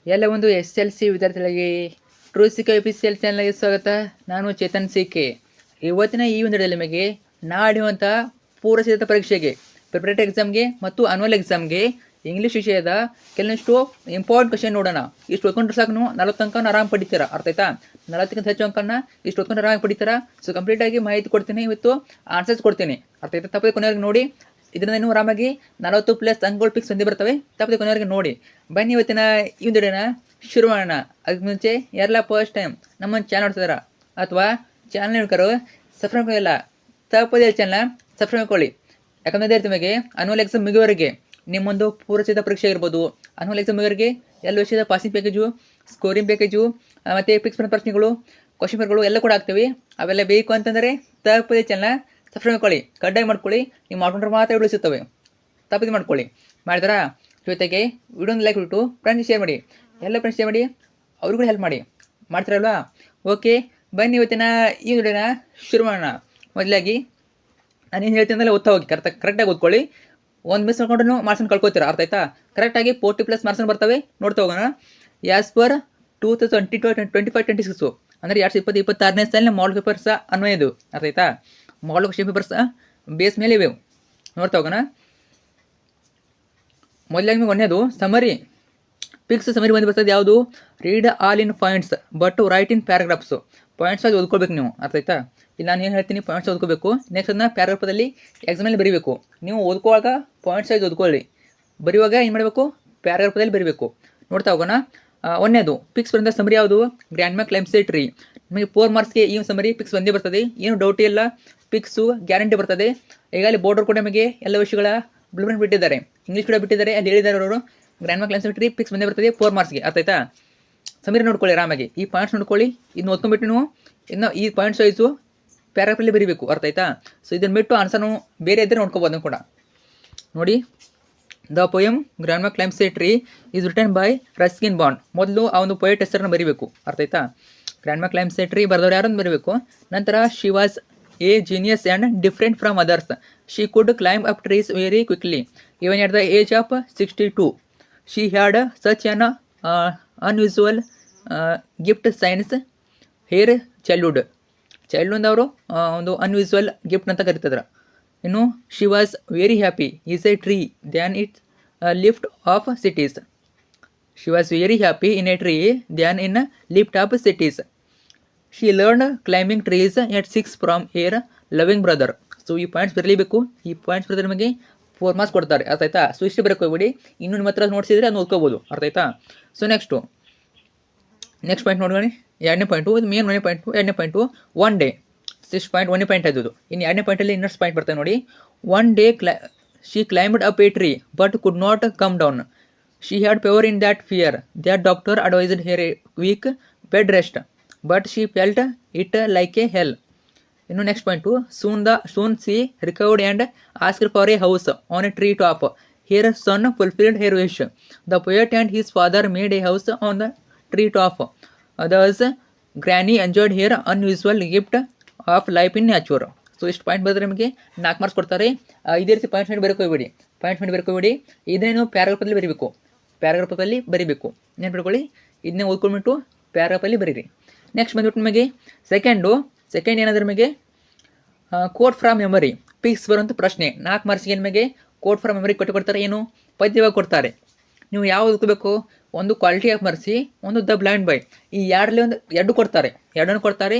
ಎಲ್ಲ ಒಂದು SLC ವಿದ್ಯಾರ್ಥಿಗಳಿಗೆ ಟ್ರೂಸಿಕ FCL ಚಾನಲ್ಗೆ ಸ್ವಾಗತ. ನಾನು ಚೇತನ್ CK. ಇವತ್ತಿನ ಈ ಒಂದು ವಿಡಿಯೋದಲ್ಲಿ ನಿಮಗೆ ನಾಡಿರುವಂಥ ಪೂರ್ವಸಿದ್ಧತಾ ಪರೀಕ್ಷೆಗೆ ಪ್ರಿಪರೇಟರಿ ಎಕ್ಸಾಮ್ಗೆ ಮತ್ತು ಅನ್ಯುವಲ್ ಎಕ್ಸಾಮ್ಗೆ ಇಂಗ್ಲೀಷ್ ವಿಷಯದ ಕೆಲವಷ್ಟು ಇಂಪಾರ್ಟೆಂಟ್ ಕ್ವಶನ್ ನೋಡೋಣ. ಇಷ್ಟು ಓದ್ಕೊಂಡ್ರೆ ಸಾಕು 40 ಅಂಕನ ಆರಾಮ್ ಪಡಿತೀರಾ. ಅರ್ಥ ಆಯ್ತಾ? 40ಕ್ಕಿಂತ ಹೆಚ್ಚು ಅಂಕನ ಇಷ್ಟು ಓದ್ಕೊಂಡ್ರೆ ಆರಾಮ್ ಪಡಿತೀರಾ. ಸೊ ಕಂಪ್ಲೀಟಾಗಿ ಮಾಹಿತಿ ಕೊಡ್ತೀನಿ, ಇವತ್ತು ಆನ್ಸರ್ಸ್ ಕೊಡ್ತೀನಿ. ಅರ್ಥ ಆಯ್ತಾ? ತಪ್ಪದೆ ಕೊನೆಯವರೆಗೆ ನೋಡಿ. ಇದರಿಂದ ನೀವು ಆರಾಮಾಗಿ 40+ ಅಂಕಗಳು ಫಿಕ್ಸ್ ಬಂದೇ ಬರ್ತವೆ. ತಪ್ಪದೆ ಕೊನೆಯವರೆಗೆ ನೋಡಿ. ಬನ್ನಿ ಇವತ್ತಿನ ಈ ಒಂದು ವಿಡಿಯೋನ ಶುರು ಮಾಡೋಣ. ಅದಕ್ಕೆ ಮುಂಚೆ ಯಾರೆಲ್ಲ ಫಸ್ಟ್ ಟೈಮ್ ನಮ್ಮ ಚಾನಲ್ ನೋಡ್ತಿದಾರ ಅಥವಾ ಚಾನಲ್ ನೋಡ್ಕರು ಸಬ್ಸ್ಕ್ರೈಬ್ ಮಾಡಿಲ್ಲ, ತಪ್ಪದೇ ಚಾನಲ್ ಸಬ್ಸ್ಕ್ರೈಬ್ ಮಾಡ್ಕೊಳ್ಳಿ. ಯಾಕಂದರೆ ನಿಮಗೆ ಅನ್ಯುವಲ್ ಎಕ್ಸಾಮ್ ಮುಗಿಯುವವರೆಗೆ ನಿಮ್ಮೊಂದು ಪೂರ್ವಸಿದ್ಧ ಪರೀಕ್ಷೆ ಇರ್ಬೋದು, ಅನ್ಯುವಲ್ ಎಕ್ಸಾಮ್ ಮುಗಿಯೋರಿಗೆ ಎಲ್ಲ ವಿಷಯದ ಪಾಸಿಂಗ್ ಪ್ಯಾಕೇಜು, ಸ್ಕೋರಿಂಗ್ ಪ್ಯಾಕೇಜು ಮತ್ತು ಫಿಕ್ಸ್ ಪ್ರಶ್ನೆಗಳು, ಕ್ವಶನ್ ಪೇಪರ್ಗಳು ಎಲ್ಲ ಕೂಡ ಆಗ್ತವೆ. ಅವೆಲ್ಲ ಬೇಕು ಅಂತಂದರೆ ತಪ್ಪದೇ ಚಾನಲ್ ಸಬ್ಸ್ಕ್ರೈಬ್ ಮಾಡ್ಕೊಳ್ಳಿ, ಕಡ್ಡಾಯ ಮಾಡ್ಕೊಳ್ಳಿ. ನೀವು ಮಾಡ್ಕೊಂಡ್ರೆ ಮಾತ್ರ ಉಳಿಸುತ್ತವೆ. ತಪ್ಪದೆ ಮಾಡ್ಕೊಳ್ಳಿ. ಮಾಡಿದ್ರಾ? ಜೊತೆಗೆ ವಿಡಿಯೋನ ಲೈಕ್ ಬಿಟ್ಟು ಫ್ರೆಂಡ್ಸ್ ಶೇರ್ ಮಾಡಿ, ಎಲ್ಲ ಫ್ರೆಂಡ್ಸ್ ಶೇರ್ ಮಾಡಿ, ಅವ್ರಿಗೂ ಹೆಲ್ಪ್ ಮಾಡಿ. ಮಾಡ್ತಾರಲ್ವಾ? ಓಕೆ, ಬನ್ನಿ ಇವತ್ತಿನ ಈ ವಿಡಿಯೋನ ಶುರು ಮಾಡೋಣ. ಮೊದಲಾಗಿ ನಾನು ಏನು ಹೇಳ್ತೀನಿ ಅಂದರೆ ಓದ್ತಾ ಹೋಗಿ, ಕರೆಕ್ಟಾಗಿ ಓದ್ಕೊಳ್ಳಿ. ಒಂದು ಮಿಸ್ ಮಾಡ್ಕೊಂಡ್ರು ಮಾರ್ಕ್ಸನ್ನು ಕಳ್ಕೊತೀರಾ. ಅರ್ಥ ಆಯ್ತಾ? ಕರೆಕ್ಟಾಗಿ 40+ ಮಾರ್ಕ್ಸನ್ನು ಬರ್ತವೆ. ನೋಡ್ತಾ ಹೋಗೋಣ. ಆ್ಯಸ್ ಪರ್ 2025-26 ಅಂದರೆ 2020-26ನೇ ಸಾಲಿನ ಮಾಡಲ್ ಪೇಪರ್ಸ್ ಅನ್ವಯದು. ಅರ್ಥ ಆಯ್ತಾ? ಮಾಡಲ್ ಕ್ವಶನ್ ಪೇಪರ್ಸ್ ಬೇಸ್ ಮೇಲೆ ಇವೆ. ನೋಡ್ತಾ ಹೋಗೋಣ. ಮೊದಲಾಗಿ ನಿಮಗೆ ಒಂದೇದು ಸಮರಿ, ಫಿಕ್ಸ್ ಸಮರಿ ಬಂದು ಬರ್ತದೆ. ಯಾವುದು? Read all in points but write in paragraphs. Points ಆಗಿ ಓದ್ಕೊಳ್ಬೇಕು ನೀವು. ಅರ್ಥ ಆಯ್ತಾ? ಇಲ್ಲಿ ನಾನು ಏನು ಹೇಳ್ತೀನಿ, ಪಾಯಿಂಟ್ಸ್ ಓದ್ಕೋಬೇಕು. ನೆಕ್ಸ್ಟ್ ಅದನ್ನ ಪ್ಯಾರಾಗ್ರಾಫದಲ್ಲಿ ಎಕ್ಸಾಮಲ್ಲಿ ಬರೀಬೇಕು. ನೀವು ಓದ್ಕೊಳ್ಳುವಾಗ ಪಾಯಿಂಟ್ಸ್ ಆಗಿ ಓದ್ಕೊಳ್ಳಿ, ಬರೆಯುವಾಗ ಏನು ಮಾಡಬೇಕು? ಪ್ಯಾರಾಗ್ರಾಫದಲ್ಲಿ ಬರೀಬೇಕು. ನೋಡ್ತಾ ಹೋಗೋಣ. ಒಂದೇದು ಫಿಕ್ಸ್ ಬಂದ ಸಮರಿ ಯಾವುದು? ಗ್ರ್ಯಾಂಡ್ ಮ್ಯಾಕ್ ಕ್ಲೈಮ್ಸ್ ಟ್ರೀ. ನಿಮಗೆ 4 ಮಾರ್ಕ್ಸ್ಗೆ ಈ ಸಮರಿ ಫಿಕ್ಸ್ ಬಂದೇ ಬರ್ತದೆ, ಏನು ಡೌಟ್ ಇಲ್ಲ. ಫಿಕ್ಸು ಗ್ಯಾರಂಟಿ ಬರ್ತದೆ. ಈಗಾಗಲೇ ಬೋರ್ಡರ್ ಕೂಡ ನಮಗೆ ಎಲ್ಲ ವಿಷಯಗಳ ಬ್ಲೂಪ್ರಿಂಟ್ ಬಿಟ್ಟಿದ್ದಾರೆ, ಇಂಗ್ಲೀಷ್ ಕೂಡ ಬಿಟ್ಟಿದ್ದಾರೆ. ಅಲ್ಲಿ ಹೇಳಿದ್ದಾರೆ ಅವರು ಗ್ರ್ಯಾಂಡ್ ಮ್ಯಾಕ್ ಕ್ಲೈಮ್ಸ್ ಟ್ರೀ ಫಿಕ್ಸ್ ಬಂದೇ ಬರ್ತದೆ 4 ಮಾರ್ಕ್ಸ್ಗೆ. ಅರ್ಥ ಆಯ್ತಾ? ಸಮರಿ ನೋಡ್ಕೊಳ್ಳಿ ಆರಾಮಾಗಿ. ಈ ಪಾಯಿಂಟ್ಸ್ ನೋಡ್ಕೊಳ್ಳಿ. ಇದನ್ನ ಓದ್ಕೊಂಡ್ಬಿಟ್ಟು ನೀವು ಇನ್ನು ಈ ಪಾಯಿಂಟ್ಸ್ ವೈಸು ಪ್ಯಾರಾಗ್ರಾಫಲ್ಲಿ ಬರೀಬೇಕು. ಅರ್ಥ ಆಯ್ತಾ? ಸೊ ಇದನ್ನು ಬಿಟ್ಟು ಆನ್ಸರ್ ನಾವು ಬೇರೆ ಇದ್ದರೆ ನೋಡ್ಕೋಬೋದು ಕೂಡ. ನೋಡಿ, the poem Granny climbs tree is written by Ruskin Bond. ಮೊದಲು ಆ ಒಂದು ಪೊಯೆಟ್ ಹೆಸರನ್ನು ಬರೀಬೇಕು. ಅರ್ಥ ಆಯ್ತಾ? ಗ್ರ್ಯಾಂಡ್ ಮ್ಯಾಕ್ ಕ್ಲೈಮ್ಸ್ ಟ್ರೀ ಬರೆದವ್ರು ಯಾರನ್ನು ಬರೀಬೇಕು. ನಂತರ she was a genius and different from others. She could climb up trees very quickly even at the age of 62. She had such an unusual gift since her childhood. Childhood ಅವರು ಒಂದು unusual gift ಅಂತ ಕರೀತಿದ್ರು. ಇನ್ನು she was very happy is A tree than its lift off cities. She was very happy in a tree than in lift off cities. She learn climbing trees at 6 from air loving brother. So ಈ points ಬರಲೇಬೇಕು. ಈ points ಬರೆದ್ರೆ ನಿಮಗೆ 4 marks ಕೊಡ್ತಾರೆ. ಅರ್ಥ ಆಯ್ತಾ? So ಇಷ್ಟು ಬರೋಕ್ಕೆ ಹೋಗ್ಬಿಡಿ. ಇನ್ನೂ ನಿಮ್ಮ ಹತ್ರ ನೋಡ್ಸಿದ್ರೆ ಅದು ಓದ್ಕೋಬೋದು. ಅರ್ಥ ಆಯ್ತಾ? ಸೊ ನೆಕ್ಸ್ಟ್ ಪಾಯಿಂಟ್ ನೋಡ್ಕೊಳ್ಳಿ. 2ನೇ ಪಾಯಿಂಟು, ಇದು ಮೇನ್ 1ನೇ ಪಾಯಿಂಟು. 2ನೇ ಪಾಯಿಂಟು ಒನ್ ಡೇ. 6 ಪಾಯಿಂಟ್ 1ನೇ ಪಾಯಿಂಟ್ ಆಯ್ತು. ಇನ್ನು 2ನೇ ಪಾಯಿಂಟಲ್ಲಿ ಇನ್ನಷ್ಟು ಪಾಯಿಂಟ್ ಬರ್ತದೆ ನೋಡಿ. One day she climbed up a tree but could not come down. She had power in that fear that doctor advised her a week bed rest but she felt it like a hell. ಇನ್ನು next point soon she recovered and asked for a house on a tree top. Her son fulfilled her wish. The poet and his father made a house on the tree top. Thus, Granny enjoyed her unusual gift of life in nature. So ಇಷ್ಟು point ಬರೆದ್ರೆ ನಿಮಗೆ 4 marks ಕೊಡ್ತಾರೆ. ಇದೇ ರೀತಿ points ಮಾಡಿ ಬರ್ಕೋಬೇಡಿ. ಇದನ್ನೇನು ಪ್ಯಾರಾಗ್ರಾಫಲ್ಲಿ ಬರೀಬೇಕು. ಪ್ಯಾರಾಗ್ರಾಫಲ್ಲಿ ಬರೀಬೇಕು. ನೆನ್ಪಿಟ್ಕೊಳ್ಳಿ. ಇದನ್ನೇ ಓದ್ಕೊಂಡ್ಬಿಟ್ಟು ಪ್ಯಾರಾಗ್ರಾಫಲ್ಲಿ ಬರೀರಿ. ನೆಕ್ಸ್ಟ್ ಬಂದ್ಬಿಟ್ಟು ನಿಮಗೆ ಸೆಕೆಂಡ್ ಏನಾದರೂ ನಿಮಗೆ ಕೋಟ್ ಫ್ರಮ್ ಮೆಮರಿ ಫಿಕ್ಸ್ ಬರುವಂಥ ಪ್ರಶ್ನೆ. 4 ಮಾರ್ಕ್ಸ್ಗೆ ನಿಮಗೆ ಕೋಟ್ ಫ್ರಮ್ ಮೆಮರಿ ಕೊಡ್ತಾರೆ. ಏನು? ಪದ್ಯವಾಗಿ ಕೊಡ್ತಾರೆ. ನೀವು ಯಾವ್ದು ಓದ್ಕೋಬೇಕು? ಒಂದು ಕ್ವಾಲಿಟಿ ಆಫ್ ಮರ್ಸಿ, ಒಂದು ದ ಬ್ಲೈಂಡ್ ಬೈ. ಈ ಎರಡರಲ್ಲಿ ಒಂದು 2 ಕೊಡ್ತಾರೆ. 2 ಕೊಡ್ತಾರೆ,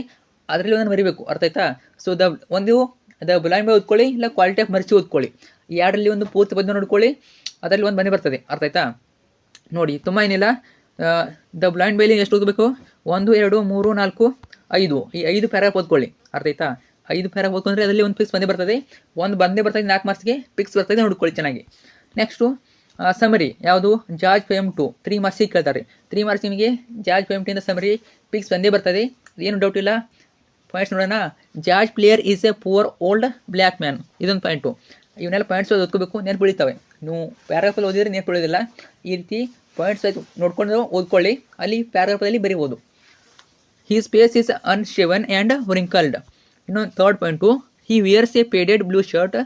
ಅದರಲ್ಲಿ ಒಂದನ್ನು ಬರೀಬೇಕು. ಅರ್ಥ ಆಯ್ತಾ? ಸೊ ದ ಬ್ಲೈಂಡ್ ಬೈ ಓದ್ಕೊಳ್ಳಿ, ಇಲ್ಲ ಕ್ವಾಲಿಟಿ ಆಫ್ ಮರ್ಸಿ ಓದ್ಕೊಳ್ಳಿ. ಈ ಎರಡರಲ್ಲಿ ಒಂದು ಪೂರ್ತಿ ಪದ್ಯ ನೋಡ್ಕೊಳ್ಳಿ, ಅದರಲ್ಲಿ ಒಂದು ಬನ್ನಿ ಬರ್ತದೆ. ಅರ್ಥ ಆಯ್ತಾ? ನೋಡಿ, ತುಂಬ ಏನಿಲ್ಲ. ದ ಬ್ಲೈಂಡ್ ಬೈಲಿ ಎಷ್ಟು ಓದಬೇಕು? 1, 2, 3, 4, 5. ಈ 5 ಪ್ಯಾರಾಗ್ರಾಫ್ ಓದ್ಕೊಳ್ಳಿ. ಅರ್ಥ ಆಯ್ತಾ? 5 ಪ್ಯಾರಾಗ್ರಾಫ್ ಓದ್ಕೊಂಡ್ರೆ ಅದರಲ್ಲಿ ಒಂದು ಫಿಕ್ಸ್ ಬಂದೇ ಬರ್ತದೆ. ಒಂದು ಬಂದೇ ಬರ್ತದೆ. 4 ಮಾರ್ಕ್ಸ್ಗೆ ಫಿಕ್ಸ್ ಬರ್ತದೆ. ನೋಡ್ಕೊಳ್ಳಿ ಚೆನ್ನಾಗಿ. ನೆಕ್ಸ್ಟು ಸಮರಿ ಯಾವುದು? ಜಾರ್ಜ್ ಪೋಯಮ್ 2 3 ಮಾರ್ಕ್ಸಿಗೆ ಕೇಳ್ತಾರೆ. 3 ಮಾರ್ಕ್ಸ್ ನಿಮಗೆ ಜಾರ್ಜ್ ಪೋಯಮ್ 2 ಸಮರಿ ಫಿಕ್ಸ್ ಬಂದೇ ಬರ್ತದೆ. ಏನು ಡೌಟ್ ಇಲ್ಲ. ಪಾಯಿಂಟ್ಸ್ ನೋಡೋಣ. George player is A poor old black man. ಇದೊಂದು ಪಾಯಿಂಟು. ಇವನ್ನೆಲ್ಲ ಪಾಯಿಂಟ್ಸ್ ಓದ್ಕೋಬೇಕು, ನೆನ್ಪು ಉಳಿತಾವೆ. ನೀವು ಪ್ಯಾರಾಗ್ರಾಫಲ್ಲಿ ಓದಿದ್ರೆ ನೆನ್ಪು ಉಳಿಯೋದಿಲ್ಲ. ಈ ರೀತಿ ಪಾಯಿಂಟ್ಸ್ ಆಯ್ತು ನೋಡ್ಕೊಂಡು ಓದ್ಕೊಳ್ಳಿ, ಅಲ್ಲಿ ಪ್ಯಾರಾಗ್ರಾಫಲ್ಲಿ ಬರೀಬೋದು. His face is unshaven and wrinkled. ಇನ್ನು third point, he wears a faded blue shirt,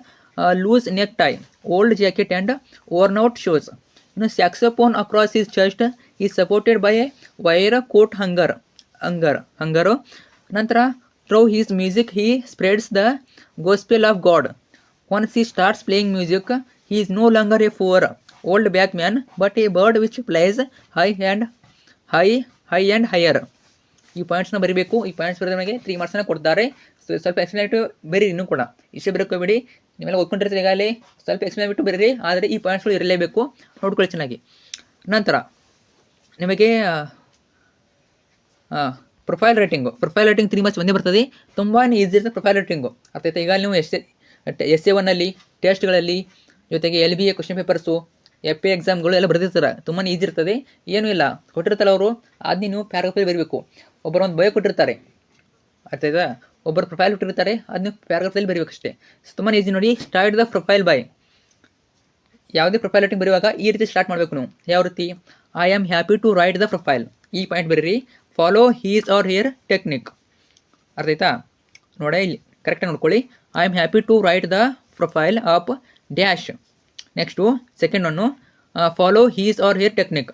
loose neck tie, old jacket and worn out shoes. Saxophone across his chest, is supported by a wire coat hanger. ನಂತರ through his music he spreads the gospel of God. Once he starts playing music he is no longer a poor old black man but a bird which plays high and higher. ಈ ಪಾಯಿಂಟ್ಸ್ನ ಬರೀಬೇಕು. ಈ points ಬರೆದ ನಮಗೆ 3 ಮಾರ್ಕ್ಸನ್ನು ಕೊಡ್ತಾರೆ. ಸ್ವಲ್ಪ ಎಕ್ಸ್ಪ್ಲೇನೇಟಿವ್ ಬರೀ ಇನ್ನೂ ಕೂಡ ಇಷ್ಟೇ ಬರೋಕೋಬೇಡಿ. ನೀವೆಲ್ಲ ಓದ್ಕೊಂಡಿರ್ತೀರಿ ಈಗಾಗಲೇ, ಸ್ವಲ್ಪ ಎಕ್ಸ್ಪ್ಲೇನ್ ಬಿಟ್ಟು ಬರೀರಿ. ಆದರೆ ಈ ಪಾಯಿಂಟ್ಸ್ಗಳು ಇರಲೇಬೇಕು, ನೋಡ್ಕೊಳ್ಳಿ ಚೆನ್ನಾಗಿ. ನಂತರ ನಿಮಗೆ ಪ್ರೊಫೈಲ್ ರೈಟಿಂಗ್ 3 ಮಾರ್ಕ್ಸ್ ಒಂದೇ ಬರ್ತದೆ. ತುಂಬಾ ಈಸಿ ಇರ್ತದೆ ಪ್ರೊಫೈಲ್ ರೈಟಿಂಗು. ಅರ್ಥ ಆಯ್ತಾ? ಈಗ ನೀವು ಎಸ್ ಎ 1 ಟೆಸ್ಟ್ಗಳಲ್ಲಿ ಜೊತೆಗೆ LBA ಕ್ವಶನ್ ಪೇಪರ್ಸು FA ಎಕ್ಸಾಮ್ಗಳು ಎಲ್ಲ ಬರೆದಿರ್ತಾರೆ. ತುಂಬಾ ಈಸಿ ಇರ್ತದೆ. ಏನೂ ಇಲ್ಲ, ಕೊಟ್ಟಿರ್ತಾರೆ ಅವರು, ಅದನ್ನ ನೀವು ಪ್ಯಾರಾಗ್ರಾಫಲ್ಲಿ ಬರೀಬೇಕು. ಒಬ್ಬರು ಒಂದು ಬಯೋ ಕೊಟ್ಟಿರ್ತಾರೆ, ಅರ್ಥ ಆಯ್ತಾ? ಒಬ್ಬರು ಪ್ರೊಫೈಲ್ ಕೊಟ್ಟಿರ್ತಾರೆ, ಅದನ್ನ ಪ್ಯಾರಾಗ್ರಾಫಲ್ಲಿ ಬರೀಬೇಕು ಅಷ್ಟೇ. ತುಂಬಾ ಈಸಿ ನೋಡಿ. Start the profile by. ಯಾವುದೇ ಪ್ರೊಫೈಲ್ ರೈಟಿಂಗ್ ಬರೆಯುವಾಗ ಈ ರೀತಿ ಸ್ಟಾರ್ಟ್ ಮಾಡಬೇಕು ನೀವು. ಯಾವ ರೀತಿ? I am happy to write the profile. ಈ ಪಾಯಿಂಟ್ ಬರೀರಿ. Follow his or her technique. ಅರ್ಥ ಆಯ್ತಾ? ನೋಡ, ಇಲ್ಲಿ ಕರೆಕ್ಟಾಗಿ ನೋಡ್ಕೊಳ್ಳಿ. I am happy to write the profile of dash. Next second one follow his or her technique.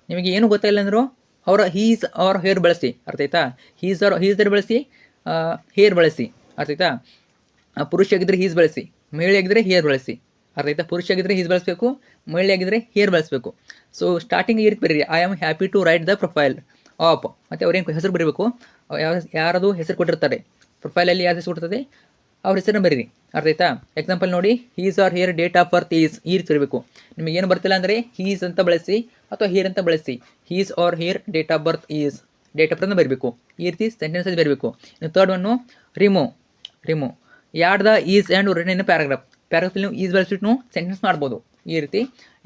ನಿಮಗೆ ಏನು ಗೊತ್ತಾಯಿಲ್ಲ ಅಂದರೂ ಅವರ ಹೀಸ್ ಆರ್ ಹೇರ್ ಬಳಸಿ. ಅರ್ಥ ಆಯ್ತಾ? ಹೀಸ್ ಬಳಸಿ, ಹೇರ್ ಬಳಸಿ. ಅರ್ಥ ಆಯ್ತಾ? ಪುರುಷ ಆಗಿದ್ದರೆ ಹೀಸ್ ಬಳಸಿ, ಮಹಿಳೆ ಆಗಿದ್ದರೆ ಹೇರ್ ಬಳಸಿ. ಅರ್ಥ ಆಯ್ತಾ? ಪುರುಷ ಆಗಿದ್ದರೆ ಹೀಸ್ ಬಳಸಬೇಕು, ಮಹಿಳೆ ಆಗಿದ್ದರೆ ಹೇರ್ ಬಳಸಬೇಕು. ಸೊ ಸ್ಟಾರ್ಟಿಂಗ್ ಈ ರೀತಿ ಬರೀರಿ. I am happy to write the profile of. ಮತ್ತು ಅವ್ರೇನು ಹೆಸರು ಬರೀಬೇಕು, ಯಾರದು ಹೆಸರು ಕೊಟ್ಟಿರ್ತಾರೆ ಪ್ರೊಫೈಲಲ್ಲಿ, ಯಾರು ಹೆಸರು ಕೊಡ್ತದೆ ಅವ್ರ ಹೆಸರನ್ನ ಬರೀರಿ. ಅರ್ಥ ಆಯ್ತಾ? ಎಕ್ಸಾಂಪಲ್ ನೋಡಿ, he's or her date of birth is. ಈ ರೀತಿ ಬರಬೇಕು. ನಿಮಗೆ ಏನು ಬರ್ತಿಲ್ಲ ಅಂದರೆ ಹೀಸ್ ಅಂತ ಬಳಸಿ ಅಥವಾ ಹಿಯರ್ ಅಂತ ಬಳಸಿ. His or her date of birth is, date of birth ಬರಬೇಕು. ಈ ರೀತಿ ಸೆಂಟೆನ್ಸಲ್ಲಿ ಬರಬೇಕು. ಇನ್ನು third one remove. Add the is and written in ಪ್ಯಾರಾಗ್ರಾಫಲ್ಲಿ ನೀವು ಈಸ್ ಬಳಸಿಬಿಟ್ಟು ನೀವು ಸೆಂಟೆನ್ಸ್ ಮಾಡ್ಬೋದು. ಈ ರೀತಿ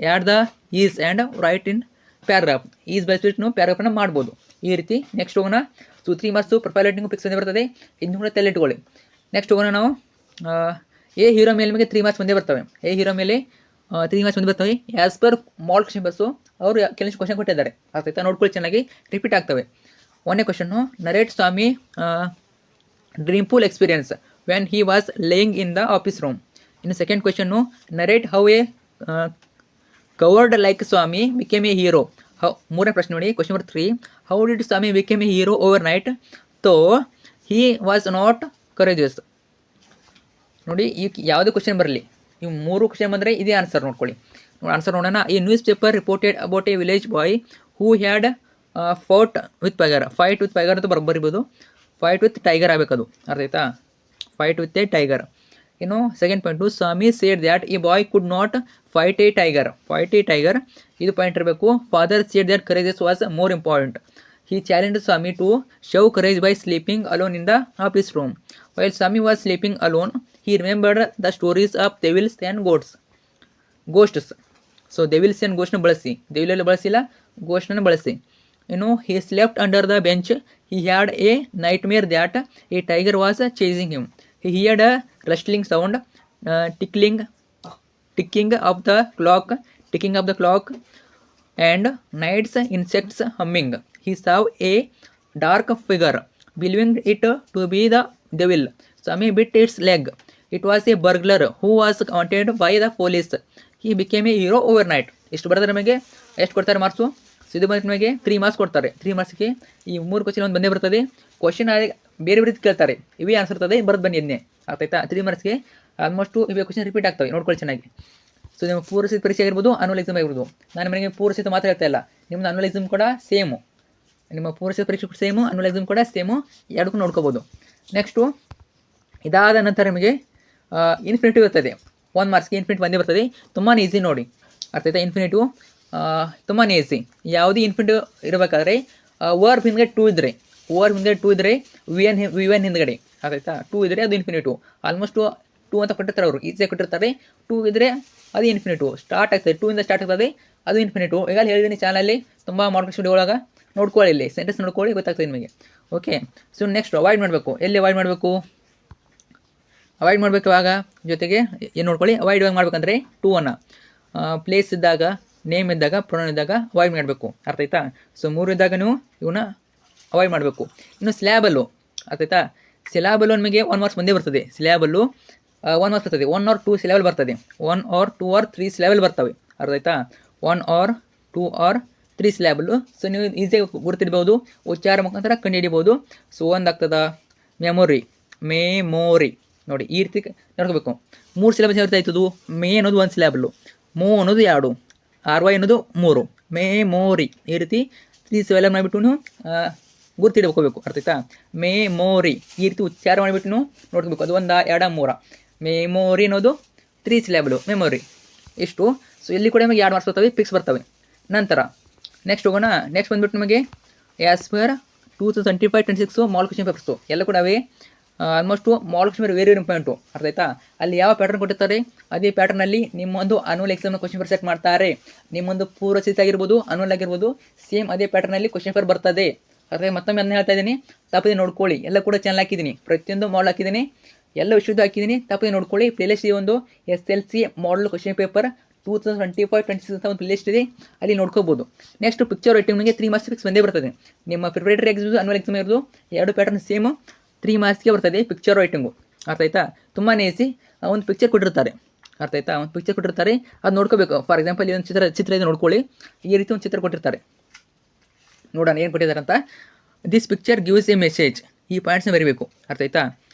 add the is and write in paragraph. Is ಬಳಸಿಬಿಟ್ಟು ನೀವು ಪ್ಯಾರಾಗ್ರಾಫನ್ನು ಮಾಡ್ಬೋದು. ಈ ರೀತಿ ನೆಕ್ಸ್ಟ್ ಹೋಗೋಣ. 3 ಮಾರ್ಕ್ಸು ಪ್ರೊಫೈಲ್ ರೈಟಿಂಗು ಫಿಕ್ಸ್ ಅಂತ ಬರ್ತದೆ. ಇದನ್ನು ಕೂಡ ತಲೆಯಿಟ್ಕೊಳ್ಳಿ. ನೆಕ್ಸ್ಟ್ ಹೋಗೋಣ ನಾವು ಎ ಹೀರೋ ಮೇಲೆ ನಿಮಗೆ 3 ಮಾರ್ಕ್ಸ್ ಒಂದೇ ಬರ್ತವೆ. ಎ ಹೀರೋ ಮೇಲೆ 3 ಮಾರ್ಕ್ಸ್ ಒಂದೇ ಬರ್ತವೆ. As per mall question bus ಅವರು ಕೆಲವೊಂದು ಕ್ವಶನ್ ಕೊಟ್ಟಿದ್ದಾರೆ. ಅರ್ಥ ಆಯ್ತಾ? ನೋಡ್ಕೊಳ್ಳಿ ಚೆನ್ನಾಗಿ, ರಿಪೀಟ್ ಆಗ್ತವೆ. 1ನೇ question, narrate Swami dreamful experience when he was laying in the office room. ಇನ್ನು second question, narrate how a coward like Swami became a hero. ಮೂರನೇ ಪ್ರಶ್ನೆ ನೋಡಿ, question number 3, how did Swami became a hero overnight though he was not courageous. ನೋಡಿ, ಈ ಯಾವುದೇ question ಬರಲಿ, ಇವು 3 question ಬಂದರೆ ಇದೇ ಆನ್ಸರ್. ನೋಡ್ಕೊಳ್ಳಿ, ಆನ್ಸರ್ ನೋಡೋಣ. ಈ newspaper reported about a village boy who had fight with tiger ಅಂತ ಬರಿಬೋದು. ಫೈಟ್ ವಿತ್ ಟೈಗರ್ ಆಗಬೇಕದು. ಅರ್ಥ ಆಯ್ತಾ? Fight with a tiger. ಇನ್ನು second point, Swami said that a boy could not fight a tiger. ಇದು point ಇರಬೇಕು. Father said that courageous was more important. He challenged Swami to show courage by sleeping alone in the office room. While Swami was sleeping alone, he remembered the stories of devils and ghosts. So devils and ghosts ಬಳಸಿ, devil ಬಳಸಿಲ್ಲ, ghost ಬಳಸಿ. He slept under the bench. He had a nightmare that a tiger was chasing him. He heard a rustling sound, ticking of the clock, and night's insects humming. He saw a dark figure, believing it to be the devil. Swami bit its leg. It was a burglar who was wanted by the police. He became a hero overnight. ಇಷ್ಟು ಬರೆದ್ರೆ ನಮಗೆ ಎಷ್ಟು ಕೊಡ್ತಾರೆ marks? ಇದು ಬಂದು ನಿಮಗೆ 3 marks ಕೊಡ್ತಾರೆ. 3 ಮಾರ್ಕ್ಸ್ಗೆ ಈ 3 ಕ್ವಶನ್ ಒಂದು ಬಂದೇ ಬರ್ತದೆ. ಕ್ವಶನ್ ಬೇರೆ ರೀತಿ ಕೇಳ್ತಾರೆ, ಇವೇ ಆನ್ಸರ್ ಇರ್ತದೆ, ಬರೆದು ಬನ್ನಿ ಇದನ್ನೇ. ಅರ್ಥ ಆಯ್ತಾ? 3 ಮಾರ್ಕ್ಸ್ಗೆ ಆಲ್ಮೋಸ್ಟು ಇವೇ ಕ್ವಶನ್ ರಿಪೀಟ್ ಆಗ್ತವೆ. ನೋಡ್ಕೊಳ್ಳಿ ಚೆನ್ನಾಗಿ. ಸೊ ನಿಮ್ಮ ಪೂರ್ವಸಿತ ಪರೀಕ್ಷೆ ಆಗಿರ್ಬೋದು, ಅನ್ವಲ್ ಎಕ್ಸಾಮ್ ಆಗಿರ್ಬೋದು. ನಾನು ನಿಮಗೆ ಪೂರ್ವಸಿತ ಮಾತ್ರ ಹೇಳ್ತಾ ಇಲ್ಲ, ನಿಮ್ಮದು ಅನ್ವಲ್ ಎಕ್ಸಾಮ್ ಕೂಡ ಸೇಮು. ನಿಮ್ಮ ಪೂರ್ವಸಿತ ಪರೀಕ್ಷೆ ಸೇಮು, ಅನ್ವಲ್ ಎಕ್ಸಾಮ್ ಕೂಡ ಸೇಮು, ಎರಡಕ್ಕೂ ನೋಡ್ಕೋಬೋದು. ನೆಕ್ಸ್ಟು ಇದಾದ ನಂತರ ನಿಮಗೆ ಇನ್ಫಿನಿಟಿವ್ ಇರ್ತದೆ. 1 ಮಾರ್ಕ್ಸ್ಗೆ ಇನ್ಫಿನಿಟಿವ್ ಒಂದೇ ಬರ್ತದೆ. ತುಂಬಾ ಈಸಿ ನೋಡಿ. ಅರ್ಥ ಆಯ್ತಾ? ಇನ್ಫಿನಿಟಿವ್ ತುಂಬಾ ಈಸಿ. ಯಾವುದೇ ಇನ್ಫಿನಿಟಿವ್ ಇರಬೇಕಾದ್ರೆ ವರ್ಬ್ ಹಿಂದ್ಗಡೆ 2 ಇದ್ದರೆ ವಿ ಎನ್ ಹಿಂದ್ಗಡೆ. ಅರ್ಥ ಆಯ್ತಾ? 2 ಇದ್ದರೆ ಅದು ಇನ್ಫಿನಿಟಿವ್. ಆಲ್ಮೋಸ್ಟ್ 2 ಅಂತ ಕೊಟ್ಟಿರ್ತಾರೆ ಅವರು, ಈಸಿಯಾಗಿ ಕೊಟ್ಟಿರ್ತಾರೆ. 2 ಇದ್ದರೆ ಅದು ಇನ್ಫಿನಿಟಿವ್. ಸ್ಟಾರ್ಟ್ ಆಗ್ತದೆ, 2 ಇಂದ ಸ್ಟಾರ್ಟ್ ಆಗ್ತದೆ, ಅದು ಇನ್ಫಿನಿಟಿವ್. ಈಗ ಹೇಳಿದ್ದೀನಿ ಚಾನಲಲ್ಲಿ ತುಂಬ ಮಾಡ್ಕೊಂಡು ವಿಡಿಯೋ ಒಳಗೆ ನೋಡ್ಕೊಳ್ಳಿ, ಇಲ್ಲಿ ಸೆಂಟೆನ್ಸ್ ನೋಡ್ಕೊಳ್ಳಿ, ಗೊತ್ತಾಗ್ತದೆ ನಿಮಗೆ. ಓಕೆ. ಸೊ ನೆಕ್ಸ್ಟ್ ಅವಾಯ್ಡ್ ಮಾಡಬೇಕು. ಎಲ್ಲಿ ಅವಾಯ್ಡ್ ಮಾಡಬೇಕು? ಅವಾಯ್ಡ್ ಮಾಡಬೇಕು ಇವಾಗ ಜೊತೆಗೆ ಏನು ನೋಡ್ಕೊಳ್ಳಿ. ಅವಾಯ್ಡ್ ಇವಾಗ ಮಾಡ್ಬೇಕಂದ್ರೆ 2 ಅನ್ನು ಪ್ಲೇಸ್ ಇದ್ದಾಗ, ನೇಮ್ ಇದ್ದಾಗ, ಪ್ರೊನೌನ್ ಇದ್ದಾಗ ಅವಾಯ್ಡ್ ಮಾಡಬೇಕು. ಅರ್ಥ ಆಯ್ತಾ? ಸೊ 3 ಇದ್ದಾಗ ನೀವು ಇವನ್ನ ಅವಾಯ್ಡ್ ಮಾಡಬೇಕು. ಇನ್ನು ಸ್ಲ್ಯಾಬಲ್ಲು, ಅರ್ಥ ಆಯ್ತಾ? ಸಿಲಾಬಲ್ಲು ನಿಮಗೆ 1 ಮಾರ್ಕ್ಸ್ ಒಂದೇ ಬರ್ತದೆ. ಸಿಲಾಬಲ್ಲು 1 ಮಾರ್ಕ್ಸ್ ಬರ್ತದೆ. 1 or 2 ಸಿಲೆಬಲ್ ಬರ್ತದೆ. 1 or 2 or 3 ಸಿಲೆಬಲ್ ಬರ್ತವೆ. ಅರ್ಥ ಆಯ್ತಾ? 1 or 2 or 3 ಸಿಲೆಬಲ್ಲು. ಸೊ ನೀವು ಈಸಿಯಾಗಿ ಗುರುತಿಡ್ಬೋದು, ಉಚ್ಚಾರ ಮುಖಾಂತರ ಕಂಡುಹಿಡಿಬೋದು. ಸೊ ಒಂದಾಗ್ತದ ಮೆಮೋರಿ ನೋಡಿ, ಈ ರೀತಿ ನೋಡ್ಕೋಬೇಕು. 3 ಸಿಲೆಬಸ್ ಇರ್ತಾ ಇತ್ತು. ಮೇ ಅನ್ನೋದು 1 ಸಿಲೆಬಲ್ಲು, ಮೋ ಅನ್ನೋದು 2, RY ಅನ್ನೋದು 3, ಮೆಮೋರಿ. ಈ ರೀತಿ 3 ಸಿಲೆಬಲ್ ಮಾಡಿಬಿಟ್ಟು ನೀವು ಗುರುತಿಡ್ಕೋಬೇಕು. ಅರ್ಥ ಆಯ್ತಾ? ಮೆಮೋರಿ ಈ ರೀತಿ ಉಚ್ಚಾರ ಮಾಡಿಬಿಟ್ಟು ನೀವು ನೋಡ್ಕೋಬೇಕು. ಅದು 1, 2, 3. ಮೆಮೋರಿ ಅನ್ನೋದು 3 ಸಿಲೆಬಲು, ಮೆಮೊರಿ ಇಷ್ಟು. ಸೊ ಇಲ್ಲಿ ಕೂಡ ನಿಮಗೆ 2 ಮಾರ್ಕ್ಸ್ ಬರ್ತವೆ, ಪಿಕ್ಸ್ ಬರ್ತವೆ. ನಂತರ ನೆಕ್ಸ್ಟ್ ಹೋಗೋಣ. ನೆಕ್ಸ್ಟ್ ಬಂದ್ಬಿಟ್ಟು ನಿಮಗೆ as per 2025-26 model question papers ಎಲ್ಲ ಕೂಡ ಅವೇ. Almost model question paper very important. ಅರ್ಥ ಆಯ್ತಾ? ಅಲ್ಲಿ ಯಾವ ಪ್ಯಾಟರ್ನ್ ಕೊಟ್ಟಿರ್ತಾರೆ ಅದೇ ಪ್ಯಾಟರ್ನಲ್ಲಿ ನಿಮ್ಮೊಂದು ಅನ್ಯುವಲ್ ಎಕ್ಸಾಮ್ನ ಕ್ವೆಶ್ಚನ್ ಪೇಪರ್ ಸೆಟ್ ಮಾಡ್ತಾರೆ. ನಿಮ್ಮೊಂದು ಪೂರ್ವಸಿತ ಆಗಿರ್ಬೋದು, ಅನ್ಯುವಲ್ ಆಗಿರ್ಬೋದು, ಸೇಮ್ ಅದೇ ಪ್ಯಾಟರ್ನಲ್ಲಿ ಕ್ವೆಶ್ಚನ್ ಪೇಪರ್ ಬರ್ತದೆ. ಅರ್ಥ? ಮತ್ತೊಮ್ಮೆ ಅದನ್ನ ಹೇಳ್ತಾ ಇದ್ದೀನಿ, ತಪ್ಪದೆ ನೋಡ್ಕೊಳ್ಳಿ. ಎಲ್ಲ ಕೂಡ ಚಾನಲ್ ಹಾಕಿದ್ದೀನಿ, ಪ್ರತಿಯೊಂದು ಮಾಡಲ್ ಹಾಕಿದ್ದೀನಿ, ಎಲ್ಲ ವಿಷಯದ್ದು ಹಾಕಿದ್ದೀನಿ, ತಪ್ಪದೆ ನೋಡ್ಕೊಳ್ಳಿ. ಪ್ಲೇಲಿಸ್ಟ್ ಈ ಒಂದು SLC ಮಾಡಲ್ ಕ್ವೆಶ್ಚನ್ ಪೇಪರ್ 2025-26 ಅಂತ ಒಂದು ಪ್ಲೇಲಿಸ್ಟ್ ಇದೆ, ಅಲ್ಲಿ ನೋಡ್ಕೋಬೋದು. ನೆಕ್ಸ್ಟ್ ಪಿಕ್ಚರ್ ರೈಟಿಂಗ್ನಿಗೆ 3 ಮಾರ್ಕ್ಸ್ ಫಿಕ್ಸ್ ಬಂದೇ ಬರ್ತದೆ. ನಿಮ್ಮ ಪ್ರಿಪರೇಟರಿ ಎಕ್ಸಾಮ್, ಅನ್ಯುವಲ್ ಎಕ್ಸಾಮ್ ಇರೋದು 2 ಪ್ಯಾಟರ್ನ್ ಸೇಮ್ 3 ಮಾರ್ಕ್ಸ್ಗೆ ಬರ್ತದೆ ಪಿಕ್ಚರ್ ರೈಟಿಂಗು. ಅರ್ಥ ಆಯ್ತಾ? ತುಂಬಾ ಈಸಿ. ಒಂದು ಪಿಕ್ಚರ್ ಕೊಟ್ಟಿರ್ತಾರೆ. ಅರ್ಥ ಆಯ್ತಾ? ಒಂದು ಪಿಕ್ಚರ್ ಕೊಟ್ಟಿರ್ತಾರೆ, ಅದು ನೋಡ್ಕೋಬೇಕು. ಫಾರ್ ಎಕ್ಸಾಂಪಲ್ ಈ ಒಂದು ಚಿತ್ರ ಇದೆ ನೋಡ್ಕೊಳ್ಳಿ. ಈ ರೀತಿ ಒಂದು ಚಿತ್ರ ಕೊಟ್ಟಿರ್ತಾರೆ, ನೋಡೋಣ ಏನು ಕೊಟ್ಟಿದ್ದಾರೆ ಅಂತ. This picture gives a message, ಈ ಪಾಯಿಂಟ್ಸ್ನ ಬರೀಬೇಕು. ಅರ್ಥ ಆಯ್ತಾ?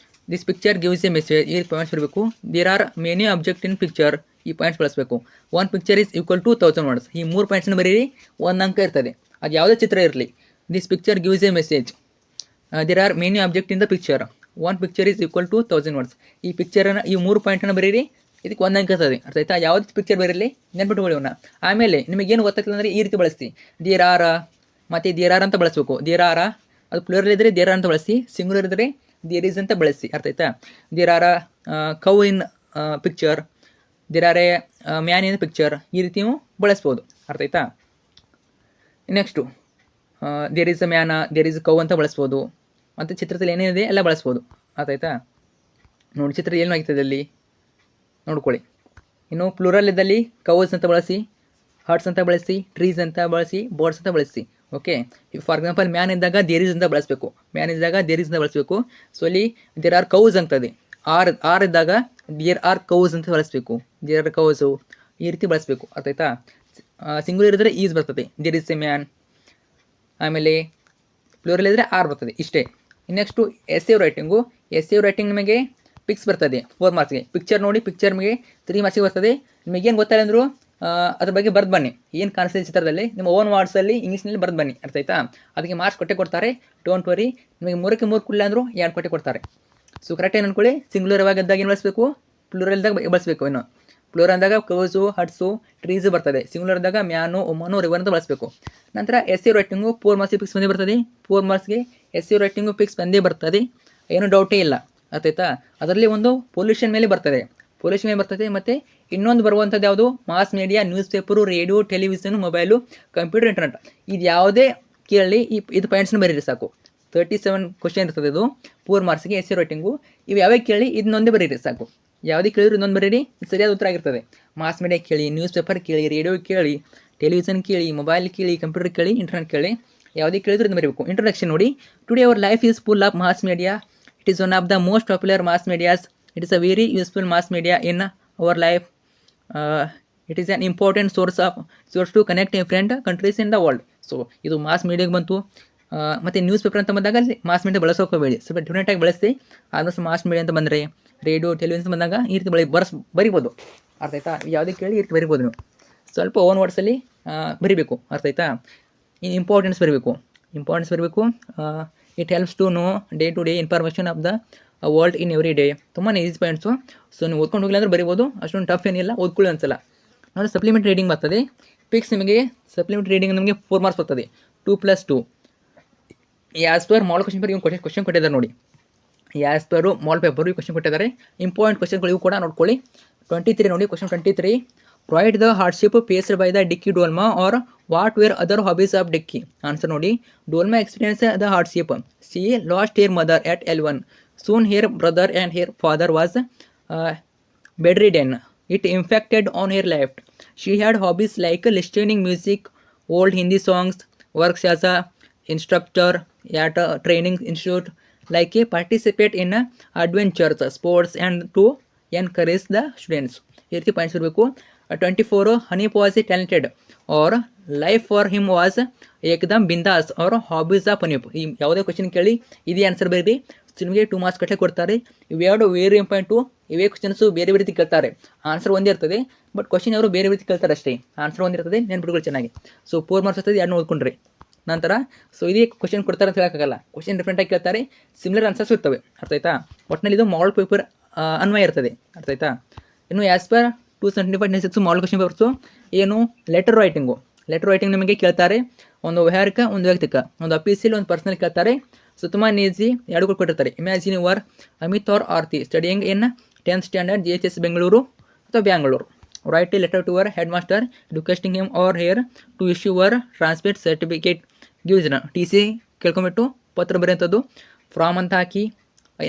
This picture gives a message, ಈ ಪಾಯಿಂಟ್ಸ್ ಬರಬೇಕು. There are many object in picture, ಈ ಪಾಯಿಂಟ್ಸ್ ಬಳಸಬೇಕು. 1 picture is equal to 1000 words, ಈ 3 ಪಾಯಿಂಟ್ಸ್ನ ಬರೀರಿ. 1 ಅಂಕ ಇರ್ತದೆ, ಅದು ಯಾವುದೇ ಚಿತ್ರ ಇರಲಿ. This picture gives a message, there are many object in the picture, 1 picture is equal to 1000 words. ಈ ಪಿಕ್ಚರನ್ನು, ಈ 3 ಪಾಯಿಂಟನ್ನು ಬರೀರಿ, ಇದಕ್ಕೆ 1 ಅಂಕ ಇರ್ತದೆ. ಅರ್ಥ ಆಯ್ತಾ? ಯಾವುದೇ ಪಿಕ್ಚರ್ ಬರೀಲಿ, ನೆನ್ಪಿಟ್ಕೊಳ್ಳಿ ಅವನ್ನ. ಆಮೇಲೆ ನಿಮಗೇನು ಗೊತ್ತಾಗ್ತಿಲ್ಲ ಅಂದರೆ ಈ ರೀತಿ ಬಳಸಿ. ದೇರ್ ಆರ್ ಮತ್ತು ದೇರ್ ಆರ್ ಅಂತ ಬಳಸಬೇಕು. ದೇರ್ ಆರ ಅದು ಪ್ಲೂರಲ್ ಇದ್ದರೆ ದೇರ್ ಆರ್ ಅಂತ ಬಳಸಿ, ಸಿಂಗುಲರ್ ಇದ್ದರೆ ದೇರ್ ಈಸ್ ಅಂತ ಬಳಸಿ. ಅರ್ಥ ಆಯ್ತಾ? There are cow in picture, there are a man in picture, ಈ ರೀತಿ ನೀವು ಬಳಸ್ಬೋದು. ಅರ್ಥ ಆಯ್ತಾ? Next there is a man, there is cow ಅಂತ ಬಳಸ್ಬೋದು. ಮತ್ತು ಚಿತ್ರದಲ್ಲಿ ಏನೇನಿದೆ ಎಲ್ಲ ಬಳಸ್ಬೋದು. ಅರ್ಥ ಆಯ್ತಾ? ನೋಡಿ, ಚಿತ್ರ ಏನು ಆಗ್ತದೆ ಅಲ್ಲಿ ನೋಡ್ಕೊಳ್ಳಿ. ಇನ್ನು ಪ್ಲೂರಲ್ ಇದ್ದಲ್ಲಿ ಕೌಸ್ ಅಂತ ಬಳಸಿ, ಹರ್ಟ್ಸ್ ಅಂತ ಬಳಸಿ, ಟ್ರೀಸ್ ಅಂತ ಬಳಸಿ, ಬರ್ಡ್ಸ್ ಅಂತ ಬಳಸಿ. ಓಕೆ, ಫಾರ್ ಎಕ್ಸಾಂಪಲ್ ಮ್ಯಾನ್ ಇದ್ದಾಗ ದೇರ್ ಈಸ್ ಅಂತ ಬಳಸಬೇಕು, ಮ್ಯಾನ್ ಇದ್ದಾಗ ದೇರ್ ಈಸ್ ಅಂತ ಬಳಸಬೇಕು. ಸೊ ಅಲ್ಲಿ ದೇರ್ ಆರ್ ಕೌಸ್ ಆಗ್ತದೆ. ಆರ್ ಇದ್ದಾಗ ದೇರ್ ಆರ್ ಕೌಸ್ ಅಂತ ಬಳಸಬೇಕು, ದೇರ್ ಆರ್ ಕೌಸು, ಈ ರೀತಿ ಬಳಸಬೇಕು. ಅರ್ಥ ಆಯ್ತಾ? ಸಿಂಗುಲರ್ ಇದ್ದರೆ ಈಸ್ ಬರ್ತದೆ, ದೇರ್ ಈಸ್ ಎ ಮ್ಯಾನ್. ಆಮೇಲೆ ಪ್ಲೂರಲ್ ಇದ್ದರೆ ಆರ್ ಬರ್ತದೆ. ಇಷ್ಟೇ. Next essay writing. Essay writing ನಿಮಗೆ ಪಿಕ್ಸ್ ಬರ್ತದೆ 4 ಮಾರ್ಕ್ಸ್ಗೆ. ಪಿಕ್ಚರ್ ನೋಡಿ, ಪಿಕ್ಚರ್ ನಿಮಗೆ 3 ಮಾರ್ಕ್ಸಿಗೆ ಬರ್ತದೆ. ನಿಮಗೇನು ಗೊತ್ತಾಯಿಲ್ಲ ಅಂದರೂ ಅದ್ರ ಬಗ್ಗೆ ಬರ್ದು ಬನ್ನಿ. ಏನು ಕಾಣಿಸ್ತಿದೆ ಚಿತ್ರದಲ್ಲಿ ನಿಮ್ಮ ಓನ್ ವರ್ಡ್ಸಲ್ಲಿ ಇಂಗ್ಲೀಷ್ನಲ್ಲಿ ಬರ್ದು ಬನ್ನಿ. ಅರ್ಥ ಆಯ್ತಾ? ಅದಕ್ಕೆ ಮಾರ್ಕ್ಸ್ ಕೊಡ್ತಾರೆ. Don't worry. ನಿಮಗೆ 3ಕ್ಕೆ 3 ಕುಲ್ಲ ಅಂದರೂ 2 ಕೊಡ್ತಾರೆ. ಸೊ ಕರೆಕ್ಟ್ ಏನು ಅನ್ಕೊಳ್ಳಿ. ಸಿಂಗುಲರ್ ಇದ್ದಾಗ ಏನು ಬಳಸಬೇಕು, ಪ್ಲೂರಲ್ದಾಗ ಬಳಸಬೇಕು. ಇನ್ನು ಪ್ಲೂರಲ್ ಅಂದಾಗ ಕೌಸು, ಹಟ್ಸು, ಟ್ರೀಸು ಬರ್ತದೆ. ಸಿಂಗುಲರ್ ಇದ್ದಾಗ ಮ್ಯಾನು, ಒಮ್ಮನು, ರಿವರ್ ಅಂತ ಬಳಸಬೇಕು. ನಂತರ ಎಸ್ಸೇವ್ ರೈಟಿಂಗು 4 ಮಾರ್ಕ್ಸಿಗೆ ಪಿಕ್ಸ್ ಬಂದೇ ಬರ್ತದೆ. 4 ಮಾರ್ಕ್ಸ್ಗೆ ಎಸ್ಸೇವ್ ರೈಟಿಂಗು ಪಿಕ್ಸ್ ಬಂದೇ ಬರ್ತದೆ, ಏನೂ ಡೌಟೇ ಇಲ್ಲ. ಅರ್ಥ ಆಯ್ತಾ? ಅದರಲ್ಲಿ ಒಂದು ಪೊಲ್ಯೂಷನ್ ಮೇಲೆ ಬರ್ತದೆ, ಮತ್ತು ಇನ್ನೊಂದು ಬರುವಂಥದ್ದು ಯಾವುದು, mass media, newspaper, radio, television, mobile, computer, internet. ಇದು ಯಾವುದೇ ಕೇಳಿ ಇದು ಪಾಯಿಂಟ್ಸ್ನ ಬರೀರಿ ಸಾಕು. 37 ಕ್ವಶನ್ ಇರ್ತದೆ ಇದು 4 ಮಾರ್ಕ್ಸ್ಗೆ ಎಸ್ಸೇವ್ ರೈಟಿಂಗು. ಇವು ಯಾವೇ ಕೇಳಿ ಇದನ್ನೊಂದೇ ಬರೀರಿ ಸಾಕು. ಯಾವುದೇ ಕೇಳಿದ್ರು ಇನ್ನೊಂದು ಬರೀರಿ, ಸರಿಯಾದ ಉತ್ತರ ಆಗಿರ್ತದೆ. ಮಾಸ್ ಮೀಡಿಯಾ ಕೇಳಿ, ನ್ಯೂಸ್ ಪೇಪರ್ ಕೇಳಿ, ರೇಡಿಯೋ ಕೇಳಿ, ಟೆಲಿವಿಷನ್ ಕೇಳಿ, ಮೊಬೈಲ್ ಕೇಳಿ, ಕಂಪ್ಯೂಟರ್ ಕೇಳಿ, ಇಂಟರ್ನೆಟ್ ಕೇಳಿ, ಯಾವುದೇ ಕೇಳಿದ್ರು ಇದನ್ನು ಬರೀಬೇಕು. ಇಂಟ್ರೊಡಕ್ಷನ್ ನೋಡಿ. Today our life is full of mass media. It is one of the most popular mass medias. It is a very useful mass media in our life. It is an important source to connect different countries in the world. So ಇದು mass ಮೀಡಿಯಾಗೆ ಬಂತು. ಮತ್ತು news paper ಅಂತ ಬಂದಾಗ ಅಲ್ಲಿ mass media ಬಳಸೋಕೋಬೇಡಿ, ಸ್ವಲ್ಪ ಡಿಫ್ರೆಂಟಾಗಿ ಬಳಸಿ. Almost mass media ಅಂತ ಬಂದರೆ, ರೇಡಿಯೋ, ಟೆಲಿವಿಷನ್ ಬಂದಾಗ ಈ ರೀತಿ ಬರಿಬೋದು. ಅರ್ಥ ಆಯ್ತಾ? ಯಾವುದೇ ಕೇಳಿ ಈ ರೀತಿ ಬರಿಬೋದು ನೀವು. ಸ್ವಲ್ಪ ಓನ್ ವರ್ಡ್ಸಲ್ಲಿ ಬರಿಬೇಕು. ಅರ್ಥ ಆಯ್ತಾ? ಇಂಪಾರ್ಟೆನ್ಸ್ ಬರಬೇಕು. It helps to know day to day information of the world in every day. ತುಂಬಾ ಈಸಿ ಪಾಯಿಂಟ್ಸು. ಸೊ ನೀವು ಓದ್ಕೊಂಡು ಹೋಗಿಲ್ಲ ಅಂದರೆ ಬರಿಬೋದು, ಅಷ್ಟೊಂದು ಟಫ್ ಏನಿಲ್ಲ, ಓದ್ಕೊಳ್ಳಿ ಅನ್ಸಲ್ಲ. ನೋಡಿ, ಸಪ್ಲಿಮೆಂಟ್ ರೀಡಿಂಗ್ ಬರ್ತದೆ. ಪಿಕ್ಸ್ ನಿಮಗೆ ಸಪ್ಲಿಮೆಂಟ್ ರೀಡಿಂಗ್ ನಮಗೆ 4 ಮಾರ್ಕ್ಸ್ ಬರ್ತದೆ. 2+2 as per mall question paper. ಇವು ಕ್ವಶನ್ ಕೊಟ್ಟಿದ್ದಾರೆ ನೋಡಿ. ಆ್ಯಸ್ ಪರ್ ಮಾಲ್ ಪೇಪರ್ ಇವು ಕ್ವಶನ್ ಕೊಟ್ಟಿದ್ದಾರೆ. ಇಂಪಾರ್ಟೆಂಟ್ ಕ್ವಶನ್ಗಳು ಇವು ಕೂಡ ನೋಡ್ಕೊಳ್ಳಿ. 23 ನೋಡಿ, question 23. Write the hardship faced by the Dicky Dolma, or what were other hobbies of Dicky? Answer ನೋಡಿ. Dolma experienced the hardship. She lost her mother at L1. Soon her brother and her father was bedridden. It impacted on her life. She had hobbies like listening music, old Hindi songs, works as a instructor at a training institute, like participate in adventures, sports, and to encourage the students. ಈ ರೀತಿ points ಇರಬೇಕು. 24 Hanif was talented or life for him was ಏಕದಮ್ ಬಿಂದಾಸ್ or hobbies of Hanif. ಈ ಯಾವುದೇ question ಕೇಳಿ ಇದೇ answer ಬರೀರಿ. ನಿಮಗೆ 2 ಮಾರ್ಕ್ಸ್ ಕಟ್ಟಲೆ ಕೊಡ್ತಾರೆ. ಇವೆರಡು ವೆರಿ ಇಂಪಾರ್ಟೆಂಟು. ಇವೇ ಕ್ವಶನ್ಸು ಬೇರೆ ಬೇರೆ ರೀತಿ ಕೇಳ್ತಾರೆ. ಆನ್ಸರ್ ಒಂದೇ ಇರ್ತದೆ, ಬಟ್ ಕ್ವಶನ್ ಅವರು ಬೇರೆ ರೀತಿ ಕೇಳ್ತಾರೆ ಅಷ್ಟೇ. ಆನ್ಸರ್ ಒಂದಿರ್ತದೆ, ನೆನ್ಪಿಟ್ಕೊಳ್ಳಿ ಚೆನ್ನಾಗಿ. ಸೊ 4 ಮಾರ್ಕ್ಸ್ ಇರ್ತದೆ, 2 ಓದ್ಕೊಂಡ್ರಿ ನಂತರ. ಸೊ ಇದೇ ಕ್ವಶನ್ ಕೊಡ್ತಾರೆ ಅಂತ ಹೇಳೋಕ್ಕಾಗಲ್ಲ. ಕ್ವಶನ್ ಡಿಫ್ರೆಂಟಾಗಿ ಕೇಳ್ತಾರೆ, ಸಿಮಿಲರ್ ಆನ್ಸರ್ಸ್ ಇರ್ತವೆ. ಅರ್ಥ ಆಯ್ತಾ? ಒಟ್ಟಿನಲ್ಲಿ ಇದು ಮಾಡಲ್ ಪೇಪರ್ ಅನ್ವಯ ಇರ್ತದೆ. ಅರ್ಥ ಆಯ್ತಾ? ಇನ್ನು as per 275 model question papers ಏನು ಲೆಟರ್ ರೈಟಿಂಗು. ಲೆಟರ್ ರೈಟಿಂಗ್ ನಿಮಗೆ ಕೇಳ್ತಾರೆ. ಒಂದು ವ್ಯವಹಾರಿಕ, ಒಂದು ವೈಯಕ್ತಿಕ, ಒಂದು ಅಫೀಸಿಯಲ್, ಒಂದು ಪರ್ಸನಲ್ ಕೇಳ್ತಾರೆ. ಸೊ ತುಂಬಾ ಈಸಿ, ಎರಡು ಕೊಟ್ಟಿರ್ತಾರೆ. Imagine your Amit or Aarti studying in 10th standard GHS Bengaluru ಅಥವಾ Bangalore. Write a letter to our headmaster requesting him or her to issue our transmit certificate gives TC ಕೇಳ್ಕೊಂಬಿಟ್ಟು ಪತ್ರ ಬರೆಯುವಂಥದ್ದು. ಫ್ರಾಮ್ ಅಂತ ಹಾಕಿ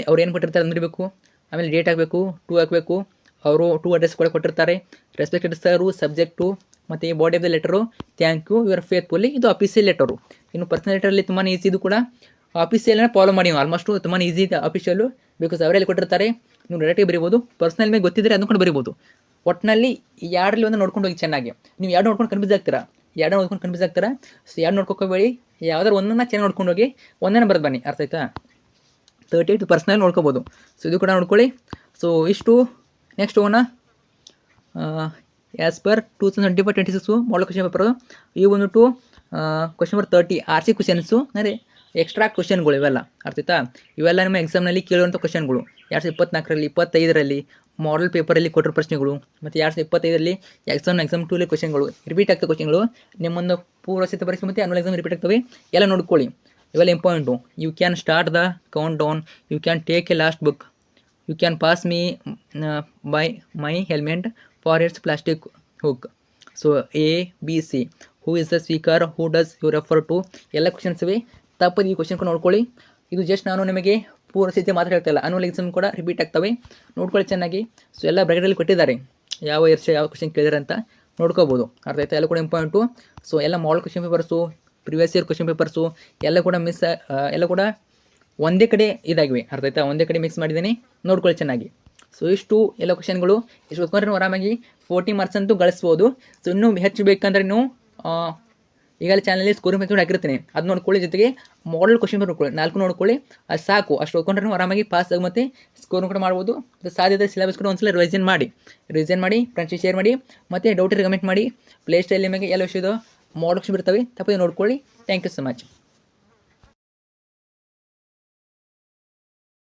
ಅವ್ರು ಏನು ಕೊಟ್ಟಿರ್ತಾರೆ ಅದು ಬರೀಬೇಕು. ಆಮೇಲೆ ಡೇಟ್ ಹಾಕಬೇಕು, ಟು ಹಾಕಬೇಕು. ಅವರು 2 ಅಡ್ರೆಸ್ ಕೂಡ ಕೊಟ್ಟಿರ್ತಾರೆ. ರೆಸ್ಪೆಕ್ಟೆಡ್ ಸರು, ಸಬ್ಜೆಕ್ಟು ಮತ್ತು ಈ body of the letter, thank you your faithfully. ಇದು ಅಫೀಸಿಯಲ್ ಲೆಟರು. ಇನ್ನು ಪರ್ಸನಲ್ ಲೆಟರಲ್ಲಿ ತುಂಬಾ ಈಸಿ. ಇದು ಕೂಡ ಅಫೀಸಿಯಲ್ನ ಫಾಲೋ ಮಾಡಿ ಆಲ್ಮೋಸ್ಟು ತುಂಬಾ ಈಸಿ ಇದೆ ಅಫಿಷಿಯಲ್ಲು. ಬಿಕಾಸ್ ಅವರಲ್ಲಿ ಕೊಟ್ಟಿರ್ತಾರೆ, ನೀವು ಡೈರೆಕ್ಟಾಗಿ ಬರೀಬೋದು. ಪರ್ಸನಲ್ ಮೇಲೆ ಗೊತ್ತಿದ್ದರೆ ಅದನ್ನು ಕೂಡ ಬರೀಬೋದು. ಒಟ್ಟಿನಲ್ಲಿ ಎರಡರಲ್ಲಿ ಒಂದು ನೋಡ್ಕೊಂಡು ಹೋಗಿ ಚೆನ್ನಾಗಿ. ನೀವು ಎರಡು ನೋಡ್ಕೊಂಡು ಕನ್ಫ್ಯೂಸ್ ಆಗ್ತೀರಾ, ಎರಡು ನೋಡ್ಕೊಂಡು ಕನ್ಫ್ಯೂಸ್ ಆಗ್ತೀರಾ. ಸೊ ಎರಡು ನೋಡ್ಕೋಬೇಡಿ, ಯಾವ್ದಾರು ಒಂದನ್ನು ಚೆನ್ನಾಗಿ ನೋಡ್ಕೊಂಡು ಹೋಗಿ ಒಂದನ್ನು ಬರೆದು ಬನ್ನಿ. ಅರ್ಥ ಆಯ್ತಾ? 38 ಪರ್ಸನಲ್ ನೋಡ್ಕೋಬೋದು. ಸೊ ಇದು ಕೂಡ ನೋಡ್ಕೊಳ್ಳಿ. ಸೊ ಇಷ್ಟು. ನೆಕ್ಸ್ಟ್ ಹೋಗೋಣ. As per 2025-26 model question paper. ಈ ಬಂದ್ಬಿಟ್ಟು ಕ್ವಶನ್ ನಂಬರ್ 30 RC ಕ್ವಶನ್ಸು, ಅಂದರೆ ಎಕ್ಸ್ಟ್ರಾ ಕ್ವಶನ್ಗಳು ಇವೆಲ್ಲ. ಅರ್ಥ ಆಯ್ತಾ? ಇವೆಲ್ಲ ನಿಮ್ಮ ಎಕ್ಸಾಮ್ನಲ್ಲಿ ಕೇಳುವಂಥ ಕ್ವಶನ್ಗಳು. 2024ರಲ್ಲಿ, 25ರಲ್ಲಿ ಮಾಡಲ್ ಪೇಪರಲ್ಲಿ ಕೊಟ್ಟಿರೋ ಪ್ರಶ್ನೆಗಳು, ಮತ್ತು 2025ರಲ್ಲಿ ಎಕ್ಸಾಮ್ 2ರಲ್ಲಿ ಕ್ವಶನ್ಗಳು ರಿಪೀಟ್ ಆಗ್ತವೆ. ಕ್ವಶನ್ಗಳು ನಿಮ್ಮೊಂದು ಪೂರ್ವಸಿದ್ಧ ಪರೀಕ್ಷೆ ಮತ್ತು ಅನ್ವಲ್ ಎಕ್ಸಾಮ್ ರಿಪೀಟ್ ಆಗ್ತವೆ. ಎಲ್ಲ ನೋಡ್ಕೊಳ್ಳಿ, ಇವೆಲ್ಲ important. You can start the countdown, you can take a last book, you can pass me by my helmet for its plastic hook. So ABC, who is the speaker, who does you refer to. ಎಲ್ಲ questions ಇವೆ. ತಪ್ಪದು ಈ question ಕೂಡ ನೋಡ್ಕೊಳ್ಳಿ. ಇದು just ನಾನು ನಿಮಗೆ ಪೂರ್ವಸಿದ್ಧ ಮಾತ್ರ ಹೇಳ್ತಾ ಇಲ್ಲ, ಅನ್ವಲ್ ಎಕ್ಸಾಮ್ ಕೂಡ ರಿಪೀಟ್ ಆಗ್ತವೆ. ನೋಡ್ಕೊಳ್ಳಿ ಚೆನ್ನಾಗಿ. ಸೊ ಎಲ್ಲ ಬ್ರ್ಯಾಕೆಟಲ್ಲಿ ಕೊಟ್ಟಿದ್ದಾರೆ, ಯಾವ ವರ್ಷ ಯಾವ ಕ್ವಶನ್ ಕೇಳಿದಾರೆ ಅಂತ ನೋಡ್ಕೋಬೋದು. ಅರ್ಥ ಆಯ್ತಾ? ಎಲ್ಲ ಕೂಡ ಇಂಪಾರ್ಟೆಂಟು. ಸೊ ಎಲ್ಲ model question papers, previous year question papers ಎಲ್ಲ ಕೂಡ ಎಲ್ಲ ಕೂಡ ಒಂದೇ ಕಡೆ ಇದಾಗಿವೆ. ಅರ್ಥ ಆಯ್ತಾ? ಒಂದೇ ಕಡೆ ಮಿಕ್ಸ್ ಮಾಡಿದ್ದೀನಿ, ನೋಡ್ಕೊಳ್ಳಿ ಚೆನ್ನಾಗಿ. ಸೊ ಇಷ್ಟು ಎಲ್ಲ ಕ್ವಶನ್ಗಳು. ಇಷ್ಟು ಓದ್ಕೊಂಡ್ರೆ ನೀವು ಆರಾಮಾಗಿ 40 ಮಾರ್ಕ್ಸ್ ಅಂತೂ ಗಳಿಸ್ಬೋದು. ಸೊ ಇನ್ನೂ ಹೆಚ್ಚು ಬೇಕಂದ್ರೆ ನೀವು ಈಗಲೇ ಚಾನಲಲ್ಲಿ ಸ್ಕೋರಿಂಗ್ ಮೆಥಡ್ ಹಾಕಿರ್ತೀನಿ, ಅದು ನೋಡ್ಕೊಳ್ಳಿ. ಜೊತೆಗೆ ಮಾಡಲ್ ಕ್ವಶನ್ ಪೇಪರ್ ನೋಡ್ಕೊಳ್ಳಿ, 4 ನೋಡ್ಕೊಳ್ಳಿ. ಅದು ಸಾಕು. ಅಷ್ಟು ಓದ್ಕೊಂಡ್ರೆ ನೀವು ಆರಾಮಾಗಿ ಪಾಸ್ ಆಗಿ ಮತ್ತು ಸ್ಕೋರಿಂಗ್ ಕೂಡ ಮಾಡ್ಬೋದು. ಸಾಧ್ಯತೆ ಸಿಲೆಬಸ್ ಕೂಡ ಒಂದ್ಸಲ ರಿವಿಷನ್ ಮಾಡಿ ಫ್ರೆಂಡ್ಸ್ ಶೇರ್ ಮಾಡಿ, ಮತ್ತು ಡೌಟ್ ಕಮೆಂಟ್ ಮಾಡಿ. ಪ್ಲೇಸ್ಟಲ್ಲಿ ನಿಮಗೆ ಎಲ್ಲ ವಿಷಯದ ಮಾಡಲ್ ಕ್ವಶನ್ ಇರ್ತವೆ, ತಪ್ಪದೆ ನೋಡ್ಕೊಳ್ಳಿ. Thank you so much.